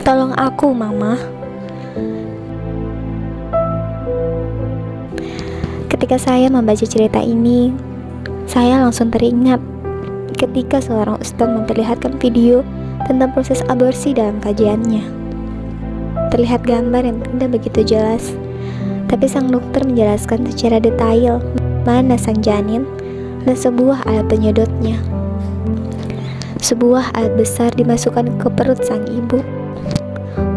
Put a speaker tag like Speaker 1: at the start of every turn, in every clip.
Speaker 1: Tolong aku, Mama. Ketika saya membaca cerita ini, saya langsung teringat ketika seorang ustadz memperlihatkan video tentang proses aborsi dalam kajiannya. Terlihat gambar yang tidak begitu jelas, tapi sang dokter menjelaskan secara detail mana sang janin dan sebuah alat penyedotnya. Sebuah alat besar dimasukkan ke perut sang ibu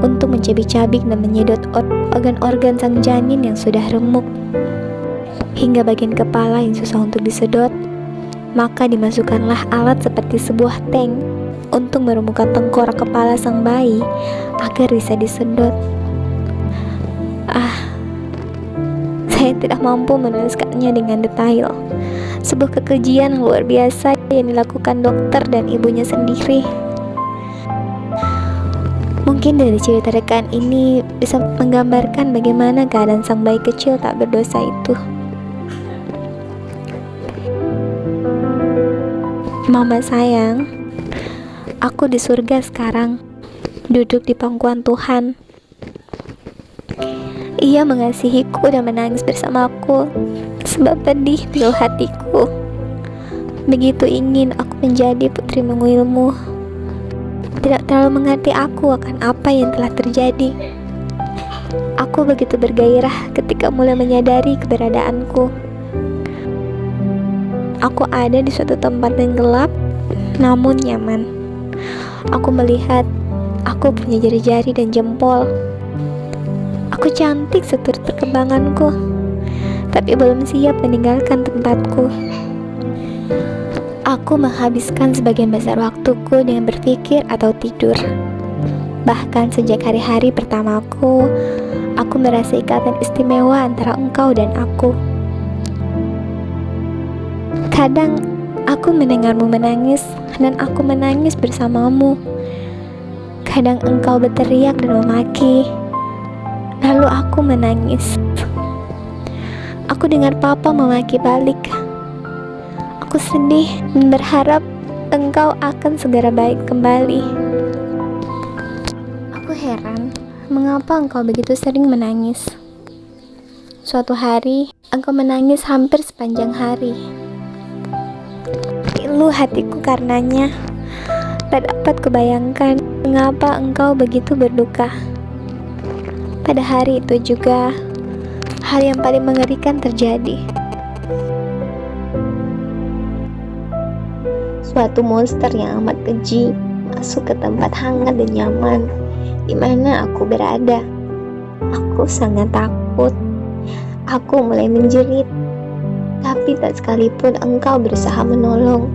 Speaker 1: untuk mencabik-cabik dan menyedot organ-organ sang janin yang sudah remuk hingga bagian kepala yang susah untuk disedot. Maka dimasukkanlah alat seperti sebuah tank untuk meremukkan tengkorak kepala sang bayi agar bisa disedot. Saya tidak mampu menuliskannya dengan detail. Sebuah kekejian luar biasa yang dilakukan dokter dan ibunya sendiri. Mungkin dari cerita rekan ini bisa menggambarkan bagaimana keadaan sang bayi kecil tak berdosa itu. Mama sayang, aku di surga sekarang, duduk di pangkuan Tuhan. Ia mengasihiku dan menangis bersamaku, sebab pedih pilu hatiku. Begitu ingin aku menjadi putrimu ilmu. Tidak terlalu mengerti aku akan apa yang telah terjadi. Aku begitu bergairah ketika mulai menyadari keberadaanku. Aku ada di suatu tempat yang gelap, namun nyaman. Aku melihat, aku punya jari-jari dan jempol. Aku cantik seturut perkembanganku, tapi belum siap meninggalkan tempatku. Aku menghabiskan sebagian besar waktuku dengan berpikir atau tidur. Bahkan sejak hari-hari pertamaku, aku merasa ikatan istimewa antara engkau dan aku. Kadang aku mendengarmu menangis dan aku menangis bersamamu. Kadang engkau berteriak dan memaki, lalu aku menangis. Aku dengar papa memaki balik. Aku sedih dan berharap engkau akan segera baik kembali. Aku heran, mengapa engkau begitu sering menangis. Suatu hari, engkau menangis hampir sepanjang hari. Pilu hatiku karenanya. Tak dapat kubayangkan mengapa engkau begitu berduka. Pada hari itu juga, hal yang paling mengerikan terjadi. Suatu monster yang amat keji masuk ke tempat hangat dan nyaman di mana aku berada. Aku sangat takut. Aku mulai menjerit, tapi tak sekalipun engkau berusaha menolong.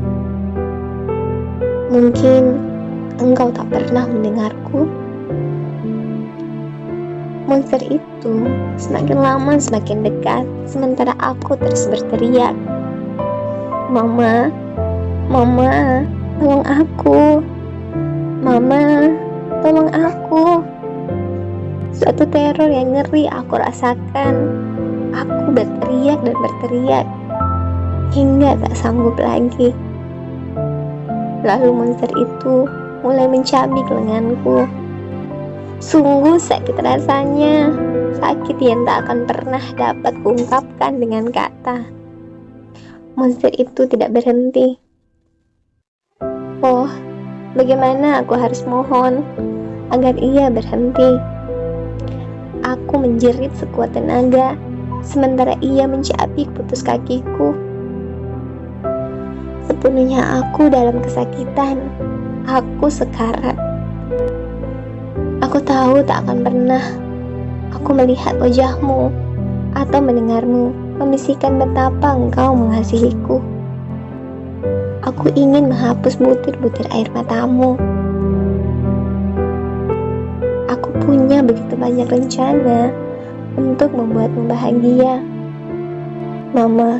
Speaker 1: Mungkin engkau tak pernah mendengarku. Monster itu semakin lama semakin dekat, sementara aku terus berteriak, "Mama, Mama, tolong aku. Mama, tolong aku." Suatu teror yang ngeri aku rasakan. Aku berteriak dan berteriak hingga tak sanggup lagi. Lalu monster itu mulai mencabik lenganku. Sungguh sakit rasanya, sakit yang tak akan pernah dapat kuungkapkan dengan kata. Monster itu tidak berhenti. Oh, bagaimana aku harus mohon agar ia berhenti? Aku menjerit sekuat tenaga, sementara ia mencabik putus kakiku. Sepenuhnya aku dalam kesakitan. Aku sekarat. Aku tahu tak akan pernah aku melihat wajahmu atau mendengarmu membisikkan betapa engkau mengasihiku. Aku ingin menghapus butir-butir air matamu. Aku punya begitu banyak rencana untuk membuatmu bahagia, Mama,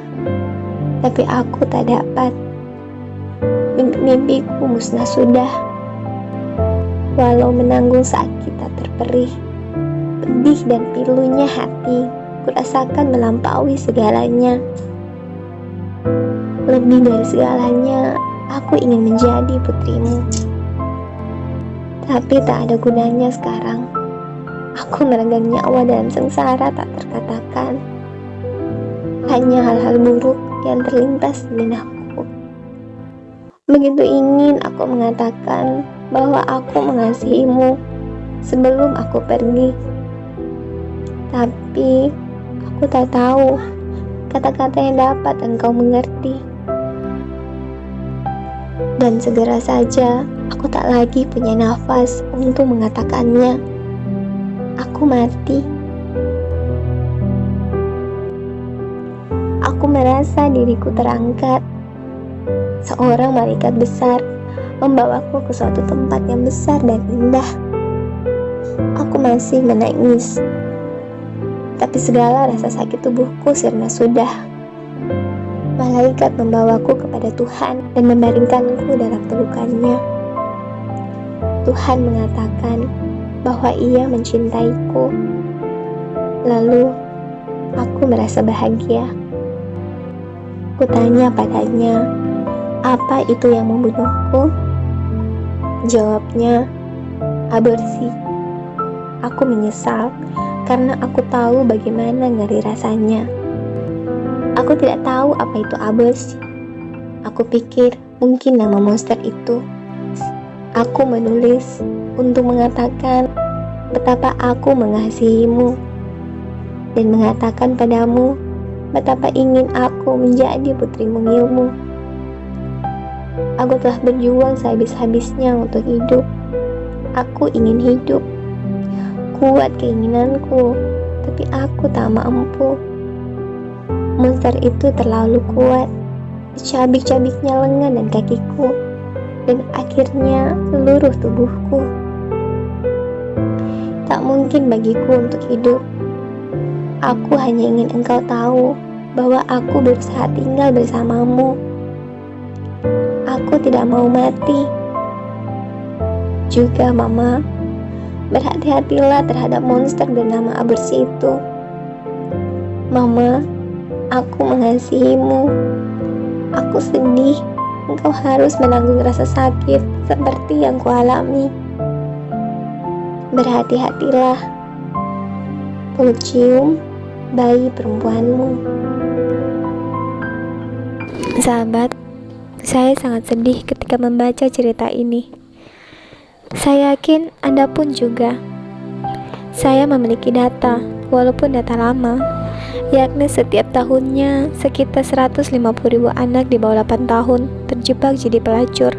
Speaker 1: tapi aku tak dapat. Mimpi-mimpiku musnah sudah. Walau menanggung sakit tak terperih, pedih dan pilunya hati kurasakan melampaui segalanya. Lebih dari segalanya, aku ingin menjadi putrimu. Tapi tak ada gunanya sekarang. Aku meregang nyawa dalam sengsara tak terkatakan. Hanya hal-hal buruk yang terlintas di benakku. Begitu ingin aku mengatakan bahwa aku mengasihimu sebelum aku pergi. Tapi aku tak tahu kata-kata yang dapat engkau mengerti. Dan segera saja aku tak lagi punya nafas untuk mengatakannya. Aku mati. Aku merasa diriku terangkat. Seorang malaikat besar membawaku ke suatu tempat yang besar dan indah. Aku masih menangis. Tapi segala rasa sakit tubuhku sirna sudah. Malaikat membawaku kepada Tuhan dan membaringkanku dalam pelukannya. Tuhan mengatakan bahwa Ia mencintaiku. Lalu aku merasa bahagia. Kutanya padanya, apa itu yang membunuhku? Jawabnya, aborsi. Aku menyesal karena aku tahu bagaimana ngeri rasanya. Aku tidak tahu apa itu aborsi. Aku pikir mungkin nama monster itu. Aku menulis untuk mengatakan betapa aku mengasihimu dan mengatakan padamu betapa ingin aku menjadi putri mungilmu. Aku telah berjuang sehabis-habisnya untuk hidup. Aku ingin hidup. Kuat keinginanku, tapi aku tak mampu. Monster itu terlalu kuat. Dicabik-cabiknya lengan dan kakiku, dan akhirnya seluruh tubuhku. Tak mungkin bagiku untuk hidup. Aku hanya ingin engkau tahu bahwa aku berusaha tinggal bersamamu. Aku tidak mau mati. Juga Mama, berhati-hatilah terhadap monster bernama aborsi itu. Mama, aku mengasihimu. Aku sedih engkau harus menanggung rasa sakit seperti yang kualami. Berhati-hatilah. Peluk cium bayi perempuanmu. Sahabat, saya sangat sedih ketika membaca cerita ini. Saya yakin Anda pun juga. Saya memiliki data, walaupun data lama, yakni setiap tahunnya sekitar 150.000 anak di bawah 8 tahun terjebak jadi pelacur.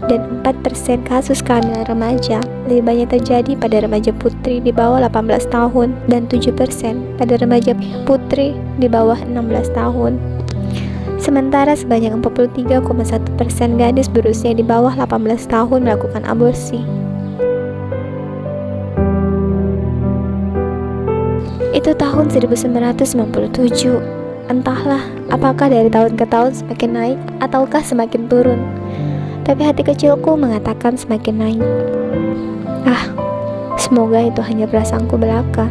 Speaker 1: Dan 4% kasus kehamilan remaja lebih banyak terjadi pada remaja putri di bawah 18 tahun dan 7% pada remaja putri di bawah 16 tahun. Sementara sebanyak 43,1% gadis berusia di bawah 18 tahun melakukan aborsi. Itu tahun 1997. Entahlah apakah dari tahun ke tahun semakin naik ataukah semakin turun. Tapi hati kecilku mengatakan semakin naik. Semoga itu hanya perasaanku belaka.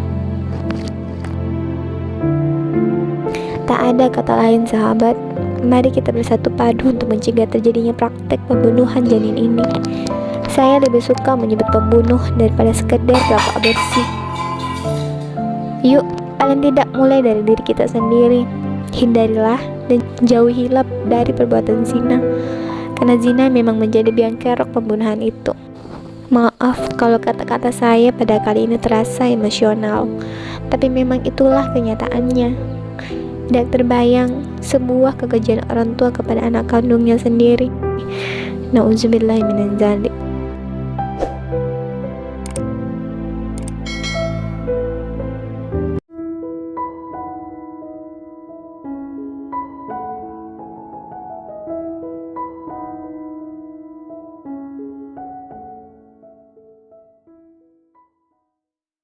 Speaker 1: Tak ada kata lain sahabat. Mari kita bersatu padu untuk mencegah terjadinya praktek pembunuhan janin ini. Saya lebih suka menyebut pembunuh daripada sekedar pelaku aborsi. Yuk, paling tidak mulai dari diri kita sendiri. Hindarilah dan jauhilah dari perbuatan zina. Karena zina memang menjadi biang kerok pembunuhan itu. Maaf kalau kata-kata saya pada kali ini terasa emosional, tapi memang itulah kenyataannya. Tidak terbayang sebuah kekejian orang tua kepada anak kandungnya sendiri. Nauzubillahi minaz zalik.